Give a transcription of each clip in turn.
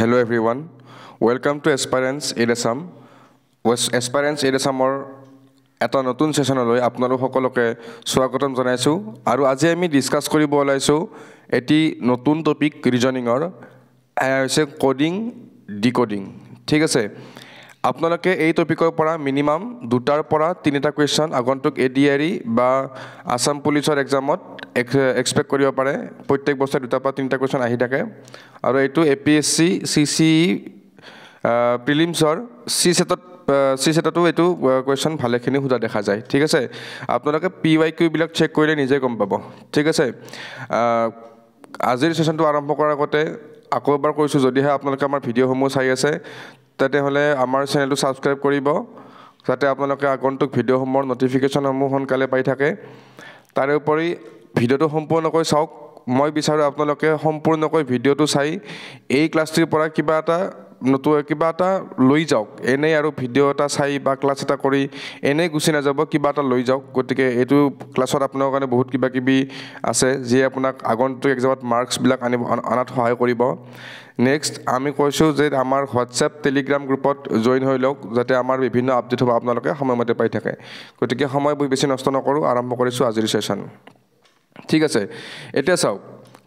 Hello everyone, welcome to Aspirants Edasam. Aspirants Edasamor এটা নতুন সেশনলৈ আপোনালোক সকলোকে স্বাগতম জনাইছো আৰু আজি আমি ডিসকাস কৰিব ওলাইছো এটি নতুন টপিক ৰিজনিংৰ হৈছে কোডিং ডিকোডিং ঠিক আছে আপোনালোকে এই টপিকৰ পৰা মিনিমাম দুটাৰ পৰা তিনিটা কোৱেশ্চন আগন্তুক এডিআৰই বা আসাম পুলিচৰ এক্সামত এক্সপেক্ট কৰিব পাৰে প্ৰত্যেক বছৰ দুটা পৰা তিনিটা কোৱেশ্চন আহি থাকে আৰু এইটো এপিএসসি সিসি প্ৰিলিমছৰ সিসেটটো এটো কোৱেশ্চন ভালেখিনি huda দেখা যায় ঠিক আছে আপোনালোকে পিৱাইকিউ বিলাক চেক কৰিলে নিজে গম পাব ঠিক আছে আজিৰ সেশনটো আৰম্ভ কৰাৰ আগতে আকৌ এবাৰ কৈছো যদিহে আপোনালোকে আমাৰ ভিডিঅসমূহ চাই আছে তাতে হলে আমাৰ চেনেলটো সাবস্ক্ৰাইব কৰিব যাতে আপোনালোকে আগন্তুক ভিডিঅসমূহৰ নটিফিকেশনসমূহ সোনকালে পাই থাকে তাৰ উপৰি ভিডিঅটো সম্পূৰ্ণকৈ চাওক মই বিচাৰো আপোনালোকে সম্পূৰ্ণকৈ ভিডিঅটো চাই এই ক্লাছটিৰ পৰা কিবা এটা লৈ যাওক এনে আৰু ভিডিঅ এটা চাই বা ক্লাছ এটা কৰি এনে গুছি না যাব কিবা এটা লৈ যাওক গতিকে এটো ক্লাছত আপোনাৰ কাৰণে বহুত কিবা কিবি আছে যে আপোনাক আগন্তুক এক্সামত মাৰ্কস বিলাক আনাত সহায় কৰিব নেক্সট আমি কৈছো যে আমাৰ WhatsApp Telegram গ্ৰুপত জয়েন হৈ লওক যাতে আমাৰ বিভিন্ন আপডেট হ'ব আপোনালোকে সময়মতে পাই থাকে গতিকে সময় বেছি নষ্ট নকৰো আৰম্ভ কৰিছো আজিৰ সেশন ঠিক আছে এটা চাওক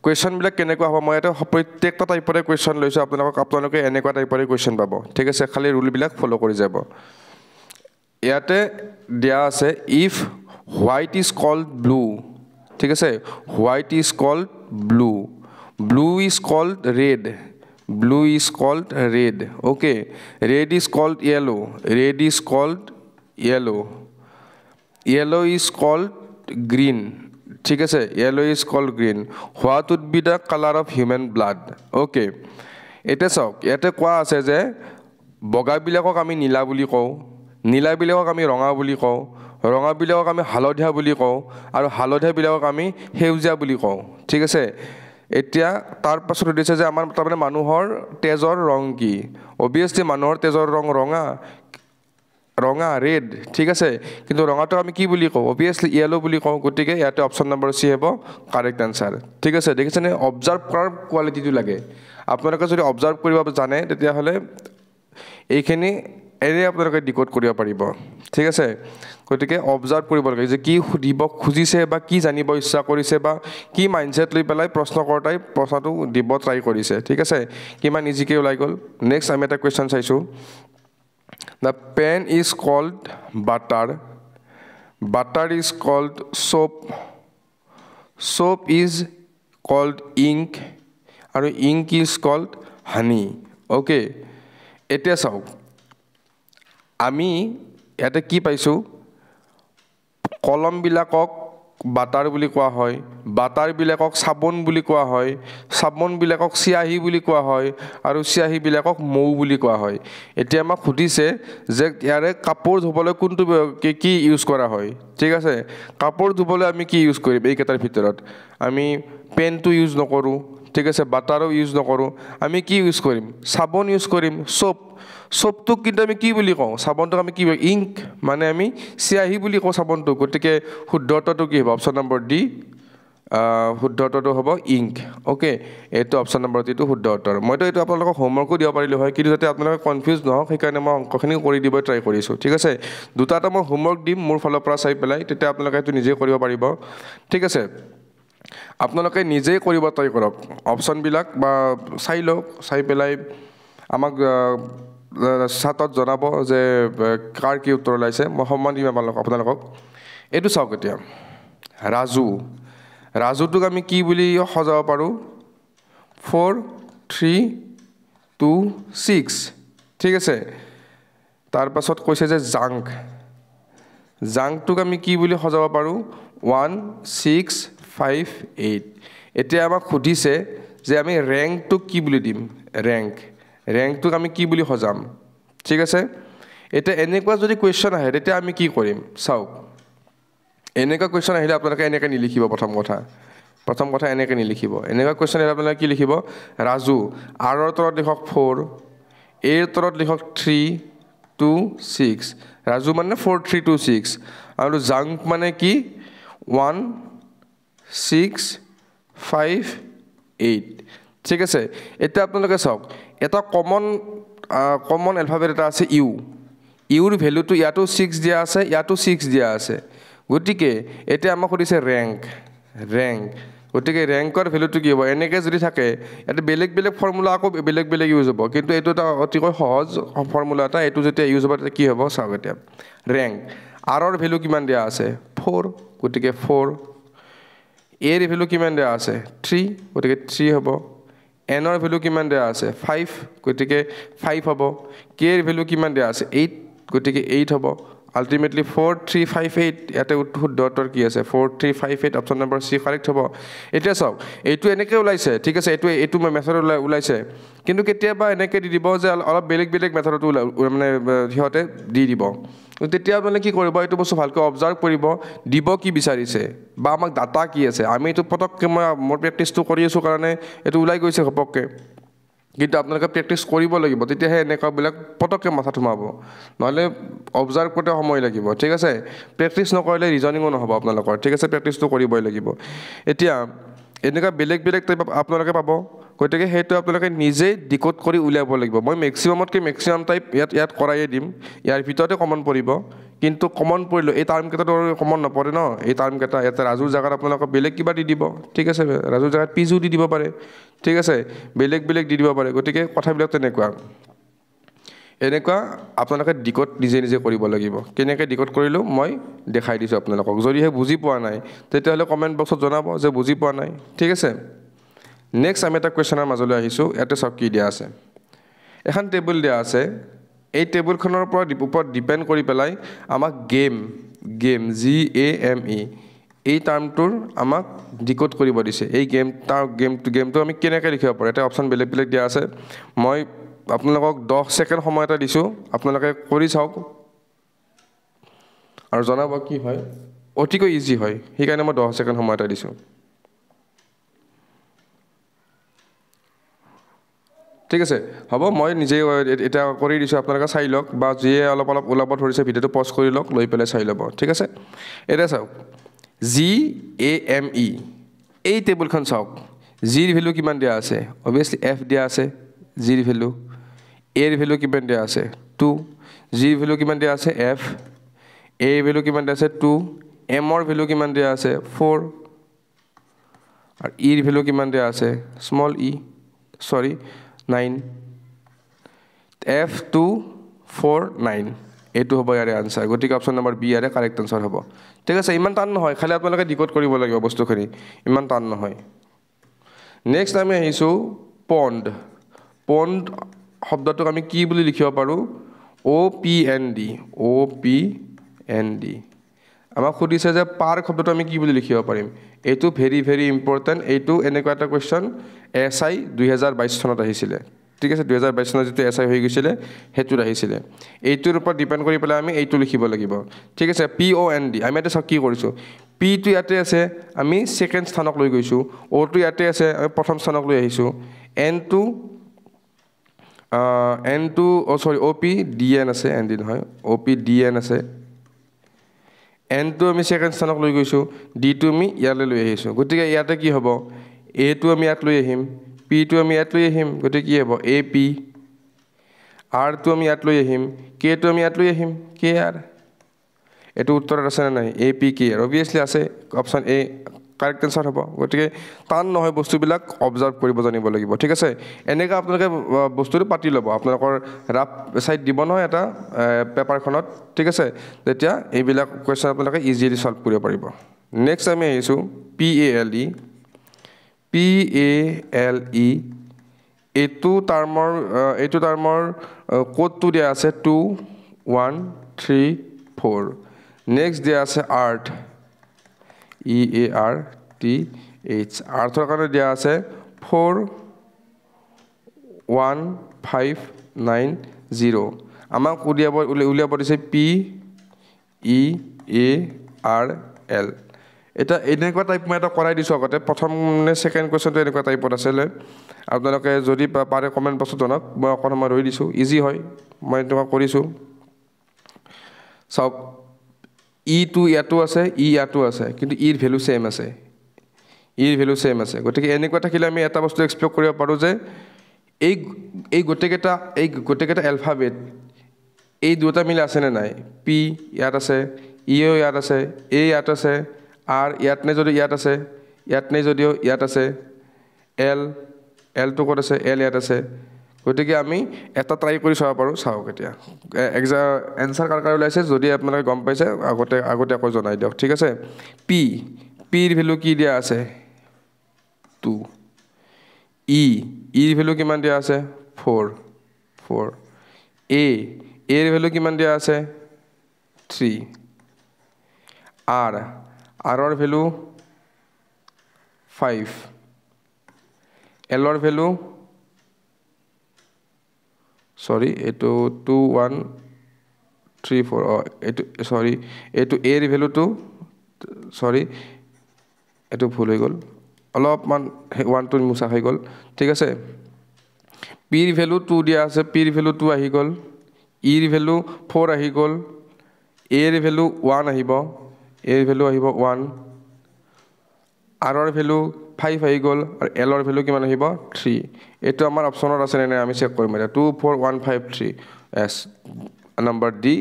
কোৱেশ্চন বিলাক কেনেকুৱা হ'ব মই এটা প্ৰত্যেকটা টাইপৰে কোৱেশ্চন লৈছো আপোনালোকে এনেকুৱা টাইপৰে কোৱেশ্চন পাব ঠিক আছে খালি ৰুল বিলাক ফলো কৰি যাব ইয়াতে দিয়া আছে if white is called blue ঠিক আছে white is called blue blue is called red blue is called red okay red is called yellow red is called yellow yellow is called green ঠিক আছে yellow is called green what would be the color of human blood okay এটা চাওক ইয়াতে কোৱা আছে যে বগা বিলাকক আমি নীলা বুলি কওঁ নীলা বিলাকক আমি ৰঙা বুলি কওঁ ৰঙা বিলাকক আমি হালধীয়া বুলি কওঁ আৰু হালধীয়া বিলাকক আমি সেউজীয়া বুলি কওঁ ঠিক আছে এতিয়া তাৰ পাছত দিছে যে আমাৰ তাৰমানে মানুহৰ তেজৰ ৰং কি obviously মানুহৰ তেজৰ ৰং ৰঙা ৰেড ঠিক আছে কিন্তু ৰঙাটো আমি কি বুলি কওঁ obviously yellow বুলি কওঁ গতিকে ইয়াতে অপচন নম্বৰ সি হ'ব কাৰেক্ট আনসাৰ ঠিক আছে দেখিছেনে অবজাৰ্ভ কৰাৰ কোৱালিটিটো লাগে আপোনালোকে যদি অবজাৰ্ভ কৰিব জানে তেতিয়া হলে এইখিনি এনে আপোনালোকে ডিকোড কৰিব পাৰিব ঠিক আছে গতিকে অবজাৰ্ভ কৰিব লাগে যে কি সুধিব খুজিছে বা কি জানিব ইচ্ছা কৰিছে বা কি মাইন্ডসেট লৈ পেলাই প্ৰশ্নকৰ্তাই প্ৰশ্নটো দিব ট্ৰাই কৰিছে ঠিক আছে কিমান ইজিকে ওলাই গল নেক্সট আমি এটা কোৱেশ্চন চাইছো the pen is called butter butter is called soap soap is called ink and ink is called honey okay এটা চাও আমি এটা কি পাইছো কলম বিলাকক বাটাৰ বুলি কোৱা হয় বাটাৰ বিলাকক সাবন বুলি কোৱা হয় সাবন বিলাকক সিয়াহি বুলি কোৱা হয় আৰু সিয়াহি বিলাকক মৌ বুলি কোৱা হয় এতিয়া আমাক খুদিছে যে ইয়াৰে কাপোৰ ধুবলৈ কোনটো কি ইউজ কৰা হয় ঠিক আছে কাপোৰ ধুবলৈ আমি কি ইউজ কৰিম এই কেটাৰ ভিতৰত আমি পেনটো ইউজ নকৰো ঠিক আছে বাটাৰো ইউজ নকৰো আমি কি ইউজ কৰিম সাবন ইউজ কৰিম সোপটো কিন্তু আমি কি বুলি কওঁ সাবনটো আমি কি ইংক মানে আমি সিয়াহি বুলি কওঁ সাবনটো গতিকে শুদ্ধটো কি হ'ব অপচন নম্বৰ ডি শুদ্ধটো হ'ব ইংক ওকে এটো অপচন নম্বৰ ডি টো শুদ্ধ উত্তৰ মইতো এটো আপোনালোকক হোমৱৰ্কো দিব পাৰিলো হয় কিন্তু যাতে আপোনালোকে কনফিউজ নহওক সেইকাৰণে মই অংকখিনি কৰি দিব ট্ৰাই কৰিছো ঠিক আছে দুটাটা মই হোমৱৰ্ক দিম মোৰ ফালৰ পৰা চাই পেলাই তেতিয়া আপোনালোকে এটো নিজে কৰিব পাৰিব ঠিক আছে আপোনালোকে নিজে কৰিব ট্ৰাই কৰক অপচন বিলাক বা চাই লওক চাই পেলাই আমাক সাতত জনাব যে কাৰ কি উত্তৰ লাইছে মই সন্মান দিম আপোনালোকক এটো চাওক এতিয়া ৰাজুটোক আমি কি বুলি সজাব পাৰো 4 3 2 6 ঠিক আছে তাৰ পাছত কৈছে যে জাংটোক আমি কি বুলি সজাব পাৰো 1 6 5 8 এতিয়া আমাক খুদিছে যে আমি ৰেংকটো কি বুলি দিম ৰেংকটোক আমি কি বুলি সজাম ঠিক আছে এটা এনেকুৱা যদি কোৱেশ্চন আহে তেতিয়া আমি কি কৰিম চাওক এনেকুৱা কোৱেশ্চন আহিলে আপোনালোকে এনেকৈ নিলিখিব প্ৰথম কথা এনেকৈ নিলিখিব এনেকুৱা কোৱেশ্চন আহিলে আপোনালোকে কি লিখিব ৰাজু আৰ ৰ তলত লিখক 4 এৰ তলত লিখক 3 2 6 ৰাজু মানে 4 3 2 6 আৰু জাংক মানে কি 1 6 5 8 ঠিক আছে এটা আপোনালোকে চাওক এটা কমন এলফাবেট এটা আছে ইউ ইউৰ ভ্যালুটো ইয়াতো 6 দিয়া আছে ইয়াতো 6 দিয়া আছে গতিকে এটা আমাক সুধিছে ৰ্যাঙ্ক গতিকে ৰ্যাঙ্কৰ ভ্যালুটো কি হ'ব এনেকৈ যদি থাকে এটা বেলেগ ফৰ্মুলা আকৌ বেলেগ ইউজ হ'ব কিন্তু এইটো এটা অতিকৈ সহজ ফৰ্মুলা এটা এইটো যেতিয়া ইউজ হ'ব তেতিয়া কি হ'ব চাওক এতিয়া ৰ্যাঙ্ক আৰৰ ভ্যালু কিমান দিয়া আছে 4 গতিকে 4 এৰ ভ্যালু কিমান দিয়া আছে 3 গতিকে 3 হ'ব এনৰ ভ্যালু কিমান দিয়া আছে 5 গতিকে 5 হ'ব কেৰ ভ্যালু কিমান দিয়া আছে 8 গতিকে 8 হ'ব আলটিমেটলি 4358 ইয়াতে শুদ্ধ উত্তৰ কি আছে 4358 অপচন নম্বৰ সি কাৰেক্ট হ'ব এতিয়া চাওক এইটো এনেকৈ ওলাইছে ঠিক আছে এইটো মেথড ওলাইছে কিন্তু কেতিয়াবা এনেকৈ দি দিব যে অলপ বেলেগ মেথডত মানে সিহঁতে দি দিব তেতিয়া মানে কি কৰিব এইটো বস্তু ভালকৈ অবজাৰ্ভ কৰিব দিব কি বিচাৰিছে বা আমাক ডাটা কি আছে আমি এইটো পটককৈ মোৰ প্ৰেক্টিছটো কৰি আছোঁ কাৰণে এইটো ওলাই গৈছে ঘপককৈ কিন্তু আপোনালোকে প্ৰেক্টিছ কৰিব লাগিব তেতিয়াহে এনেকুৱাবিলাক পটককৈ মাথাত সোমাব নহ'লে অবজাৰ্ভ কৰোঁতে সময় লাগিব ঠিক আছে প্ৰেক্টিছ নকৰিলে ৰিজনিঙো নহ'ব আপোনালোকৰ ঠিক আছে প্ৰেক্টিছটো কৰিবই লাগিব এতিয়া এনেকুৱা বেলেগ টাইপ আপোনালোকে পাব গতিকে সেইটো আপোনালোকে নিজেই ডিকোড কৰি উলিয়াব লাগিব মই মেক্সিমাম টাইপ ইয়াত কৰাইয়ে দিম ইয়াৰ ভিতৰতে কমন পৰিব কিন্তু কমন পৰিলোঁ এই টাৰ্মকেইটাতো কমন নপৰে ন এই টাৰ্মকেইটা ইয়াতে ৰাজুৰ জেগাত আপোনালোকক বেলেগ কিবা দি দিব ঠিক আছে ৰাজুৰ জেগাত পিজু দি দিব পাৰে ঠিক আছে বেলেগ দি দিব পাৰে গতিকে কথাবিলাক এনেকুৱা আপোনালোকে ডিকোড নিজে কৰিব লাগিব কেনেকৈ ডিকোড কৰিলোঁ মই দেখাই দিছোঁ আপোনালোকক যদিহে বুজি পোৱা নাই তেতিয়াহ'লে কমেণ্ট বক্সত জনাব যে বুজি পোৱা নাই ঠিক আছে নেক্সট আমি এটা কুৱেশ্যনৰ মাজলৈ আহিছোঁ ইয়াতে চাওক কি দিয়া আছে এখন টেবুল দিয়া আছে এই টেবুলখনৰ ওপৰত ডিপেণ্ড কৰি পেলাই আমাক গেম GAME এই টাৰ্মটোৰ আমাক ডিকোড কৰিব দিছে এই গেমটো আমি কেনেকৈ লিখিব পাৰোঁ এটা অপশ্যন বেলেগ দিয়া আছে মই আপোনালোকক 10 ছেকেণ্ড সময় এটা দিছোঁ আপোনালোকে কৰি চাওক আৰু জনাব কি হয় অতিকৈ ইজি হয় সেইকাৰণে মই 10 ছেকেণ্ড সময় এটা দিছোঁ ঠিক আছে হ'ব মই নিজে এটা কৰি দিছোঁ আপোনালোকে চাই লওক বা যিয়ে অলপ ওলাব ধৰিছে ভিডিঅ'টো পজ কৰি লওক লৈ পেলাই চাই ল'ব ঠিক আছে এতিয়া চাওক GAME এই টেবুলখন চাওক জিৰ ভ্যালু কিমান দিয়া আছে অবভিয়াছলি F দিয়া আছে জিৰ ভ্যালু এৰ ভ্যালু কিমান দিয়া আছে 2 জিৰ ভ্যালু কিমান দিয়া আছে F এ ভ্যালু কিমান দিয়া আছে 2 এমৰ ভ্যালু কিমান দিয়া আছে 4 আৰু ইৰ ভ্যালু কিমান দিয়া আছে স্মল ই 9 F249 এইটো হ'ব ইয়াৰে আনসাৰ গতিকে অপশ্যন নম্বৰ বি ইয়াৰে কাৰেক্ট আনসাৰ হ'ব ঠিক আছে ইমান টান নহয় খালি আপোনালোকে ডিকোড কৰিব লাগিব বস্তুখিনি ইমান টান নহয় নেক্সট আমি আহিছোঁ পণ্ড শব্দটোক আমি কি বুলি লিখিব পাৰোঁ OPND আমাক সুধিছে যে পাৰ্ক শব্দটো আমি কি বুলি লিখিব পাৰিম এইটো ভেৰি ইম্পৰ্টেণ্ট এইটো এনেকুৱা এটা কুৱেশ্যন SI 2022 চনত আহিছিলে ঠিক আছে 2022 চনত যেতিয়া SI হৈ গৈছিলে হেতুত আহিছিলে এইটোৰ ওপৰত ডিপেণ্ড কৰি পেলাই আমি এইটো লিখিব লাগিব ঠিক আছে POND আমি এটা কি কৰিছোঁ P টো ইয়াতে আছে আমি সেকেন্ড স্থানক লৈ গৈছোঁ O টো ইয়াতে আছে আমি প্ৰথম স্থানক লৈ আহিছোঁ OPDN আছে ND নহয় OPDN আছে N টো আমি সেকেন্ড স্থানক লৈ গৈছোঁ D টো আমি ইয়ালৈ লৈ আহিছোঁ গতিকে ইয়াতে কি হ'ব A টো আমি ইয়াত লৈ আহিম P টো আমি ইয়াত লৈ আহিম গতিকে কি হ'ব AP R টো আমি ইয়াত লৈ আহিম K টো আমি ইয়াত লৈ আহিম KR এইটো উত্তৰত আছে না নাই APKR অবভিয়াছলি আছে অপশ্যন A কাৰেক্ট আনসাৰ হ'ব গতিকে টান নহয় বস্তুবিলাক অবজাৰ্ভ কৰিব জানিব লাগিব ঠিক আছে এনেকৈ আপোনালোকে বস্তুটো পাতি ল'ব আপোনালোকৰ ৰাফ চাইড দিব নহয় এটা পেপাৰখনত ঠিক আছে তেতিয়া এইবিলাক কুৱেশ্যন আপোনালোকে ইজিলি সলভ কৰিব পাৰিব নেক্সট আমি আহিছোঁ PALE এইটো টাৰ্মৰ কোডটো দিয়া আছে 2 1 3 4 নেক্সট দিয়া আছে আৰ্ট EARTH আৰ্থৰ কাৰণে দিয়া আছে 41590 আমাক উলিয়াব দিছে PEARL এটা এনেকুৱা টাইপ মই এটা কৰাই দিছোঁ আগতে প্ৰথম নে সেকেন্ড কুৱেশ্যনটো এনেকুৱা টাইপত আছিলে আপোনালোকে যদি পাৰে কমেণ্ট বক্সত জনাওক মই অকণ সময় ৰৈ দিছোঁ ইজি হয় মই তোমাক কৰিছোঁ চাওক ই টো ইয়াতো আছে ই ইয়াতো আছে কিন্তু ইৰ ভ্যালু সেম আছে গতিকে এনেকুৱা থাকিলে আমি এটা বস্তু এক্সপেক্ট কৰিব পাৰোঁ যে এই গোটেকেটা এলফাবেট এই দুটা মিলে আছে নে নাই পি ইয়াত আছে ইও ইয়াত আছে এ ইয়াত আছে আর ইয়াত নাই যদি ইয়াত আছে ইয়াত নাই যদিও ইয়াত আছে এল টো ক'ত আছে এল ইয়াত আছে গতিকে আমি এটা ট্ৰাই কৰি চাব পাৰোঁ চাওক এতিয়া এনচাৰ কাৰ ওলাইছে যদি আপোনালোকে গম পাইছে আগতীয়াকৈ জনাই দিয়ক ঠিক আছে পিৰ ভেলু কি দিয়া আছে 2 ইৰ ভেলু কিমান দিয়া আছে 4 এৰ ভেলু কিমান দিয়া আছে 3 আৰৰ ভেলু 5 এলৰ ভেলু সৰি এটো 2 1 3 4 এটো সৰি এটো এৰ ভেলুটো সৰি এটো ভুল হৈ গ'ল অলপমান 1 2 মুছা হৈ গ'ল ঠিক আছে পিৰ ভেলু 2 দিয়া আছে পিৰ ভেলু 2 আহি গ'ল ইৰ ভেলু 4 আহি গ'ল এৰ ভেলু 1 আহিব এৰ ভেলু আহিব 1 আৰৰ ভেলু 5 আহি গ'ল আৰু এলৰ ভেলু কিমান আহিব 3 এটো আমাৰ অপচনত আছে নে আমি চেক কৰিম এটা 2 4 1 5 3 এস number D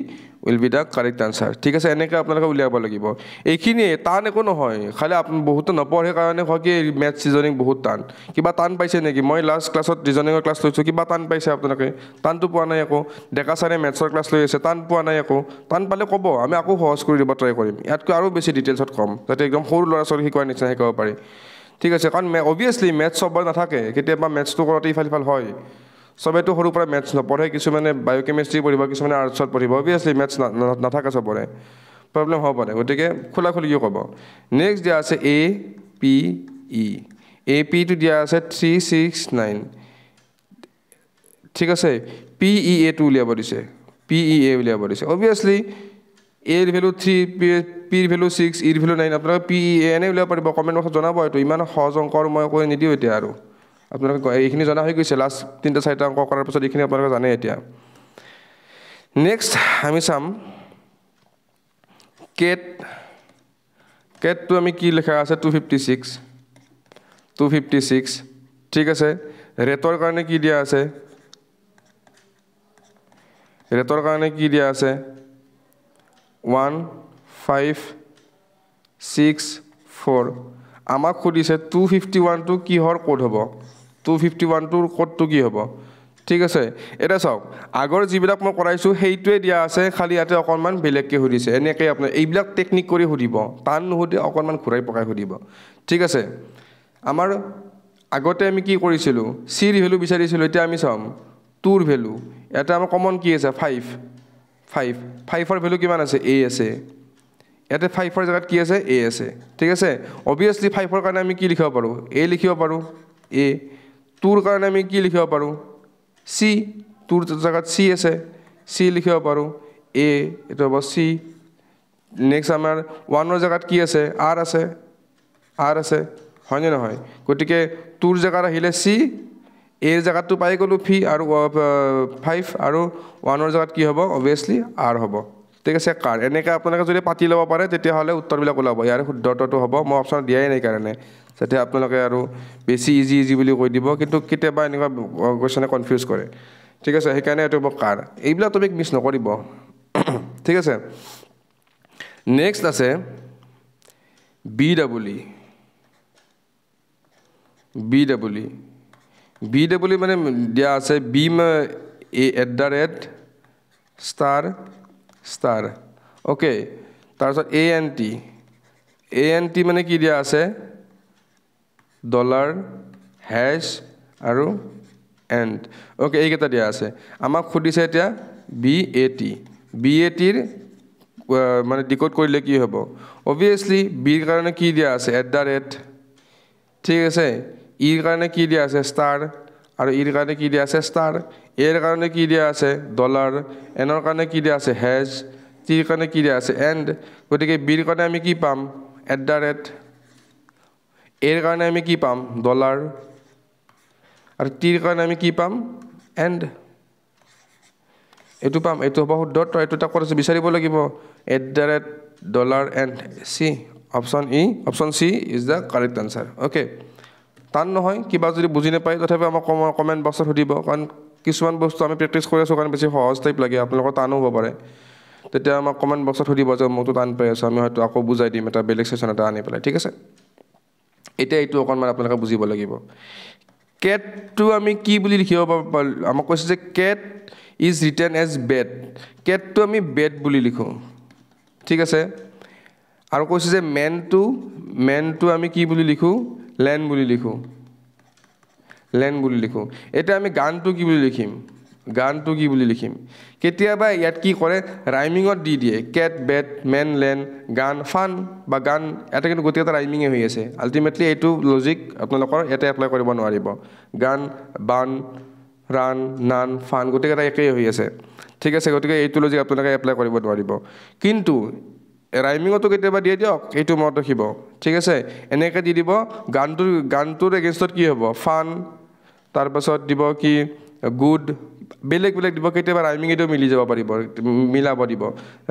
will be the correct answer ঠিক আছে এনেকৈ আপোনালোকে উলিয়াব লাগিব এইখিনিয়ে টান একো নহয় খালি আপুনি বহুত নপঢ়ে কাৰণে হয় কি মেথছ ৰিজনিং বহুত টান কিবা টান পাইছে নেকি মই লাষ্ট ক্লাছত ৰিজনিঙৰ ক্লাছ লৈছোঁ কিবা টান পাইছে আপোনালোকে টানটো পোৱা নাই একো ডেকা ছাৰে মেথছৰ ক্লাছ লৈ আছে টান পোৱা নাই একো টান পালে ক'ব আমি আকৌ সহজ কৰি দিব ট্ৰাই কৰিম ইয়াতকৈ আৰু বেছি ডিটেইলছত কম যাতে একদম সৰু ল'ৰা ছোৱালী শিকোৱাৰ নিচিনা শিকাব পাৰি ঠিক আছে কাৰণ অবভিয়াছলি মেথছ চবৰে নাথাকে কেতিয়াবা মেথছটো কৰোঁতে ইফাল হয় সবেতো সৰুৰ পৰা মেথছ নপঢ়ে কিছুমানে বায়'কেমিষ্ট্ৰি পঢ়িব কিছুমানে আৰ্টছত পঢ়িব অবভিয়াছলি মেথছ নাথাকে চবৰে প্ৰব্লেম হ'ব পাৰে গতিকে খোলাখুলিকৈ ক'ব নেক্সট দিয়া আছে এ পি টো দিয়া আছে 369 ঠিক আছে PEA টো উলিয়াব দিছে PEA উলিয়াব দিছে অবভিয়াছলি এৰ ভেলু 3 পিৰ ভেলু 6 ইৰ ভেলু 9 আপোনালোকে PEA এনে উলিয়াব পাৰিব কমেণ্ট বক্সত জনাব এইটো ইমান সহজ অংকৰ মই কৈ নিদিওঁ এতিয়া আৰু আপোনালোকে এইখিনি জনা হৈ গৈছে লাষ্ট 3-4টা অংক কৰাৰ পিছত এইখিনি আপোনালোকে জানে এতিয়া নেক্সট আমি চাম কেটটো আমি কি লেখা আছে 256 ঠিক আছে ৰেটৰ কাৰণে কি দিয়া আছে 1 5 6 4 আমাক খুদিছে 251 টো কিহৰ কোড হ'ব 251 টোৰ কোডটো কি হ'ব ঠিক আছে এটা চাওক আগৰ যিবিলাক মই কৰাইছোঁ সেইটোৱে দিয়া আছে খালি ইয়াতে অকণমান বেলেগকৈ সুধিছে এনেকৈ আপোনাৰ এইবিলাক টেকনিক কৰি সুধিব টান নুসুধে অকণমান ঘূৰাই পকাই সুধিব ঠিক আছে আমাৰ আগতে আমি কি কৰিছিলোঁ চিৰ ভেলু বিচাৰিছিলোঁ এতিয়া আমি চাম টুৰ ভেলু ইয়াতে আমাৰ কমন কি আছে 5ৰ ভেলু কিমান আছে এ আছে ইয়াতে 5ৰ জেগাত কি আছে এ আছে ঠিক আছে অবভিয়াছলি 5ৰ কাৰণে আমি কি লিখিব পাৰোঁ এ লিখিব পাৰোঁ এ টুৰ কাৰণে আমি কি লিখিব পাৰোঁ চি টুৰ জেগাত চি আছে চি লিখিব পাৰোঁ এ এইটো হ'ব চি নেক্সট আমাৰ 1ৰ জেগাত কি আছে আৰ আছে হয়নে নহয় গতিকে টুৰ জেগাত আহিলে চি এৰ জেগাতটো পাই গ'লোঁ ফি আৰু 5 আৰু 1ৰ জেগাত কি হ'ব অবভিয়াছলি আৰ হ'ব ঠিক আছে কাৰ এনেকৈ আপোনালোকে যদি পাতি ল'ব পাৰে তেতিয়াহ'লে উত্তৰবিলাক ওলাব ইয়াৰ শুদ্ধটো হ'ব মই অপশ্যন দিয়াই নাই কাৰণে যাতে আপোনালোকে আৰু বেছি ইজি বুলি কৈ দিব কিন্তু কেতিয়াবা এনেকুৱা কুৱেশ্যনে কনফিউজ কৰে ঠিক আছে সেইকাৰণে এইটো হ'ব কাৰ এইবিলাক টপিক মিছ নকৰিব ঠিক আছে নেক্সট আছে বি ডাবল মানে দিয়া আছে বিম @ অ'কে তাৰপিছত ANT মানে কি দিয়া আছে $, আৰু এণ্ড অ'কে এইকেইটা দিয়া আছে আমাক সুধিছে এতিয়া BATৰ মানে ডিকোড কৰিলে কি হ'ব অবভিয়াছলি বিৰ কাৰণে কি দিয়া আছে @ ঠিক আছে ইৰ কাৰণে কি দিয়া আছে ষ্টাৰ আৰু ইৰ কাৰণে কি দিয়া আছে ষ্টাৰ এৰ কাৰণে কি দিয়া আছে $, এনৰ কাৰণে কি দিয়া আছে হেজ টিৰ কাৰণে কি দিয়া আছে এণ্ড গতিকে বিৰ কাৰণে আমি কি পাম @ এৰ কাৰণে আমি কি পাম $, আৰু টিৰ কাৰণে আমি কি পাম এণ্ড এইটো পাম এইটো হ'ব শুদ্ধ তো এইটো এটা ক'ত বিচাৰিব লাগিব $, and C option C is the correct answer okay টান নহয় কিবা যদি বুজি নাপায় তথাপি আমাক কমেণ্ট বক্সত সুধিব কাৰণ কিছুমান বস্তু আমি প্ৰেক্টিছ কৰি আছোঁ কাৰণ বেছি সহজ টাইপ লাগে আপোনালোকৰ টানো হ'ব পাৰে তেতিয়া আমাক কমেণ্ট বক্সত সুধিব যে মইতো টান পাই আছোঁ আমি হয়তো আকৌ বুজাই দিম এটা বেলেগ ছেশ্যন এটা আনি পেলাই ঠিক আছে এতিয়া এইটো অকণমান আপোনালোকে বুজিব লাগিব কেটটো আমি কি বুলি লিখিব আমাক কৈছে যে কেট ইজ ৰিটেন এজ বেট কেটটো আমি বেট বুলি লিখোঁ ঠিক আছে আৰু কৈছে যে মেনটো আমি কি বুলি লিখোঁ লেন বুলি লিখোঁ এতিয়া আমি গানটো কি বুলি লিখিম কেতিয়াবা ইয়াত কি কৰে ৰাইমিঙত দি দিয়ে কেট বেট মেন লেন গান ফান বা গান এটা কিন্তু গোটেই এটা ৰাইমিঙে হৈ আছে আল্টিমেটলি এইটো লজিক আপোনালোকৰ ইয়াতে এপ্লাই কৰিব নোৱাৰিব গান বান ৰান নান ফান গোটেইকেইটা একেই হৈ আছে ঠিক আছে গতিকে এইটো লজিক আপোনালোকে এপ্লাই কৰিব নোৱাৰিব কিন্তু ৰাইমিঙতো কেতিয়াবা দিয়ে দিয়ক এইটো মনত ৰাখিব ঠিক আছে এনেকৈ দি দিব গানটোৰ এগেইনষ্টত কি হ'ব ফান তাৰপাছত দিব কি গুড বেলেগ দিব কেতিয়াবা ৰাইমিঙেতো মিলাব দিব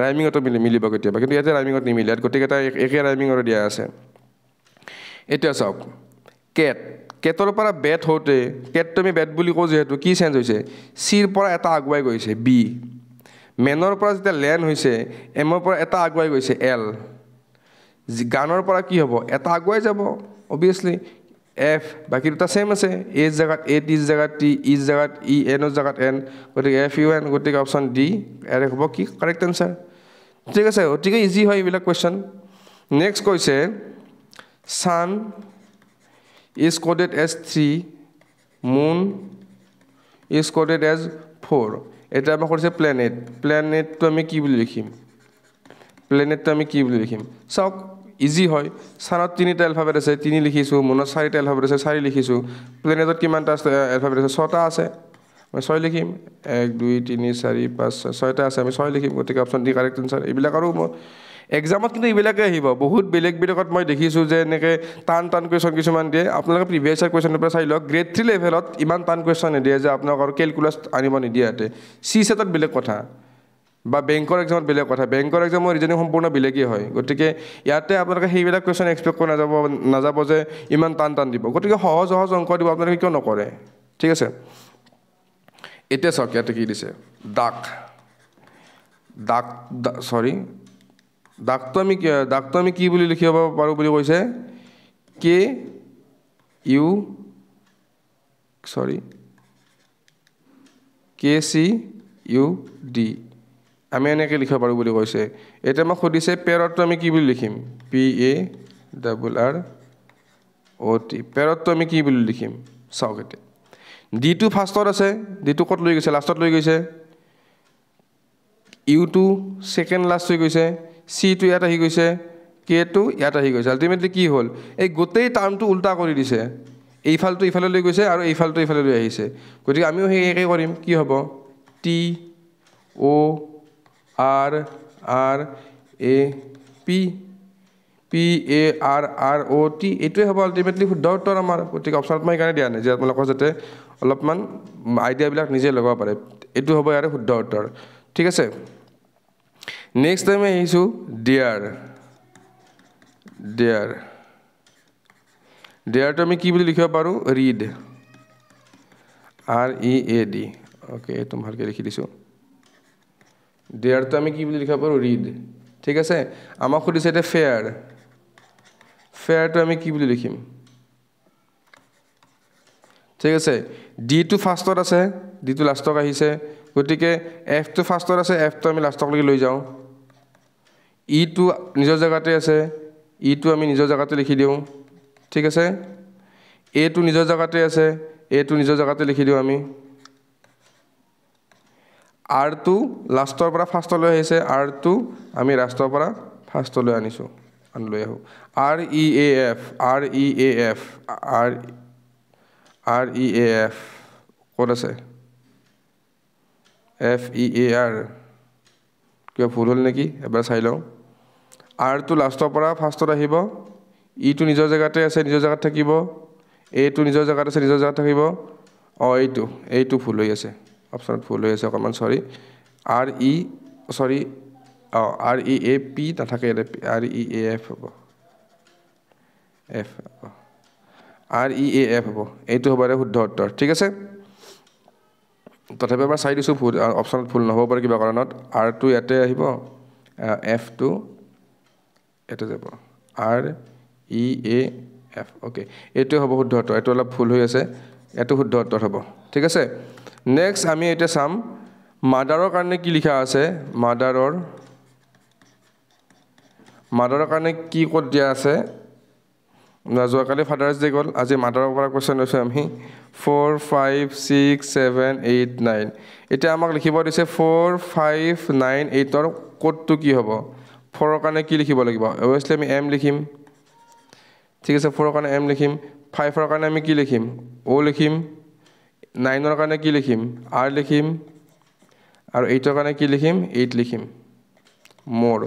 ৰাইমিঙতো মিলিব কেতিয়াবা কিন্তু ইয়াতে ৰাইমিঙত নিমিলে ইয়াত গোটেইকেইটা একে ৰাইমিঙৰ দিয়া আছে এতিয়া চাওক কেটৰ পৰা বেট হওঁতে কেটটো আমি বেট বুলি কওঁ যিহেতু কি চেঞ্জ হৈছে চিৰ পৰা এটা আগুৱাই গৈছে বি মেনৰ পৰা যেতিয়া লেন হৈছে এমৰ পৰা এটা আগুৱাই গৈছে এল গানৰ পৰা কি হ'ব এটা আগুৱাই যাব অবভিয়াছলি এফ বাকী দুটা ছেম আছে এজ জেগাত এ টিজ জেগাত টি ইজ জেগাত ই এনৰ জেগাত এন গতিকে এফ ইউ এন গতিকে অপশ্যন ডি এৰে হ'ব কি কাৰেক্ট এনচাৰ ঠিক আছে গতিকে ইজি হয় এইবিলাক কুৱেশ্যন নেক্সট কৈছে sun is coded as 3 moon is coded as 4 এটা আমাক কৈছে প্লেনেটটো আমি কি বুলি লিখিম চাওক ইজি হয় ছানত 3টা এলফাবেট আছে 3 লিখিছোঁ মুনত 4টা এলফাবেট আছে 4 লিখিছোঁ প্লেনেটত কিমানটা এলফাবেট আছে 6টা আছে আমি 6 লিখিম 1 2 3 4 5 6টা আছে আমি 6 লিখিম গতিকে অপশ্যন ডি কাৰেক্ট এনচাৰ এইবিলাক আৰু এক্সামত কিন্তু এইবিলাকে আহিব বহুত বেলেগত মই দেখিছোঁ যে এনেকৈ টান কুৱেশ্যন কিছুমান দিয়ে আপোনালোকে প্ৰিভিয়াছ ইয়াৰ কুৱেশ্যনৰ পৰা চাই লওক গ্ৰেড 3 লেভেলত ইমান টান কুৱেশ্যন নিদিয়ে যে আপোনালোকৰ কেলকুলাছ আনিব নিদিয়ে ইয়াতে চি ছেটত বেলেগ কথা বা বেংকৰ এক্সামত বেলেগ কথা বেংকৰ এক্সামৰ ৰিজনিং সম্পূৰ্ণ বেলেগেই হয় গতিকে ইয়াতে আপোনালোকে সেইবিলাক কুৱেশ্যন এক্সপেক্ট কৰি নাযাব যে ইমান টান দিব গতিকে সহজ অংক দিব আপোনালোকে কিয় নকৰে ঠিক আছে এতিয়া চাওক ইয়াতে কি দিছে দাগটো আমি কি বুলি লিখিব পাৰোঁ বুলি কৈছে KCUD আমি এনেকৈ লিখিব পাৰোঁ বুলি কৈছে এতিয়া মোক সুধিছে পেৰতটো আমি কি বুলি লিখিম PARROT পেৰতটো আমি কি বুলি লিখিম চাওক এতিয়া ডিটো ফাৰ্ষ্টত আছে ডিটো ক'ত লৈ গৈছে লাষ্টত লৈ গৈছে ইউটো ছেকেণ্ড লাষ্ট হৈ গৈছে চিটো ইয়াত আহি গৈছে কেটো ইয়াত আহি গৈছে আল্টিমেটলি কি হ'ল এই গোটেই টাৰ্মটো উল্টা কৰি দিছে এইফালটো ইফালে লৈ গৈছে আৰু এইফালটো ইফালে লৈ আহিছে গতিকে আমিও সেই একেই কৰিম কি হ'ব TORRAPPARROT এইটোৱে হ'ব আল্টিমেটলি শুদ্ধ উত্তৰ আমাৰ গতিকে অপশ্যনত মই সেইকাৰণে দিয়া নাই যে আপোনালোকৰ যাতে অলপমান আইডিয়াবিলাক নিজে লগাব পাৰে এইটো হ'ব ইয়াৰে শুদ্ধ উত্তৰ ঠিক আছে নেক্সট টাইম আহিছোঁ ডেয়াৰটো আমি কি বুলি লিখিব পাৰোঁ ৰিড READ অ'কে এইটো ভালকৈ লিখি দিছোঁ ডেয়াৰটো আমি কি বুলি লিখিব পাৰোঁ ৰিড ঠিক আছে আমাক সুধিছে এতিয়া ফেয়াৰটো আমি কি বুলি লিখিম ঠিক আছে ডিটো ফাৰ্ষ্টত আছে ডিটো লাষ্টত আহিছে গতিকে এফটো ফাৰ্ষ্টত আছে এফটো আমি লাষ্টলৈকে লৈ যাওঁ ইটো নিজৰ জেগাতে আছে ইটো আমি নিজৰ জেগাতে লিখি দিওঁ ঠিক আছে এটো নিজৰ জেগাতে আছে এটো নিজৰ জেগাতে লিখি দিওঁ আমি আৰটো লাষ্টৰ পৰা ফাৰ্ষ্টলৈ আহিছে আৰটো আমি লাষ্টৰ পৰা ফাৰ্ষ্টলৈ লৈ আহোঁ REAF ক'ত আছে FEAR কিবা ভুল হ'ল নেকি এবাৰ চাই লওঁ আৰটো লাষ্টৰ পৰা ফাৰ্ষ্টত আহিব ইটো নিজৰ জেগাতে আছে নিজৰ জেগাত থাকিব এটো নিজৰ জেগাত আছে নিজৰ জেগাত থাকিব এইটো ভুল হৈ আছে অপশ্যনত ভুল হৈ আছে অকণমান REAP নাথাকে REAF হ'ব REAF হ'ব এইটো হ'ব শুদ্ধ উত্তৰ ঠিক আছে তথাপি এবাৰ চাই দিছোঁ ভুল অপশ্যনত ভুল নহ'ব পাৰে কিবা কাৰণত R টো ইয়াতে আহিব F টো এটা যাব REAF ওকে এইটো হ'ব শুদ্ধ উত্তৰ এইটো অলপ ভুল হৈ আছে এটো শুদ্ধ উত্তৰ হ'ব ঠিক আছে নেক্সট আমি এটা চাম মাদাৰৰ কাৰণে কি লিখা আছে মাদাৰৰ কাৰণে কি কোড দিয়া আছে যোৱাকালি ফাদাৰ্স ডে গ'ল আজি মাদাৰৰ পৰা কোৱেশ্চন লৈছোঁ আমি 4 5 6 7 8 9 এতিয়া আমাক লিখিব দিছে 4 5 9 8 ৰ কোডটো কি হ'ব 4 ৰ কাৰণে কি লিখিব লাগিব অবভিয়াসলি আমি m লিখিম ঠিক আছে 4 ৰ কাৰণে m লিখিম 5 ৰ কাৰণে আমি কি লিখিম o লিখিম 9 ৰ কাৰণে কি লিখিম r লিখিম আৰু 8 ৰ কাৰণে কি লিখিম 8 লিখিম মোৰ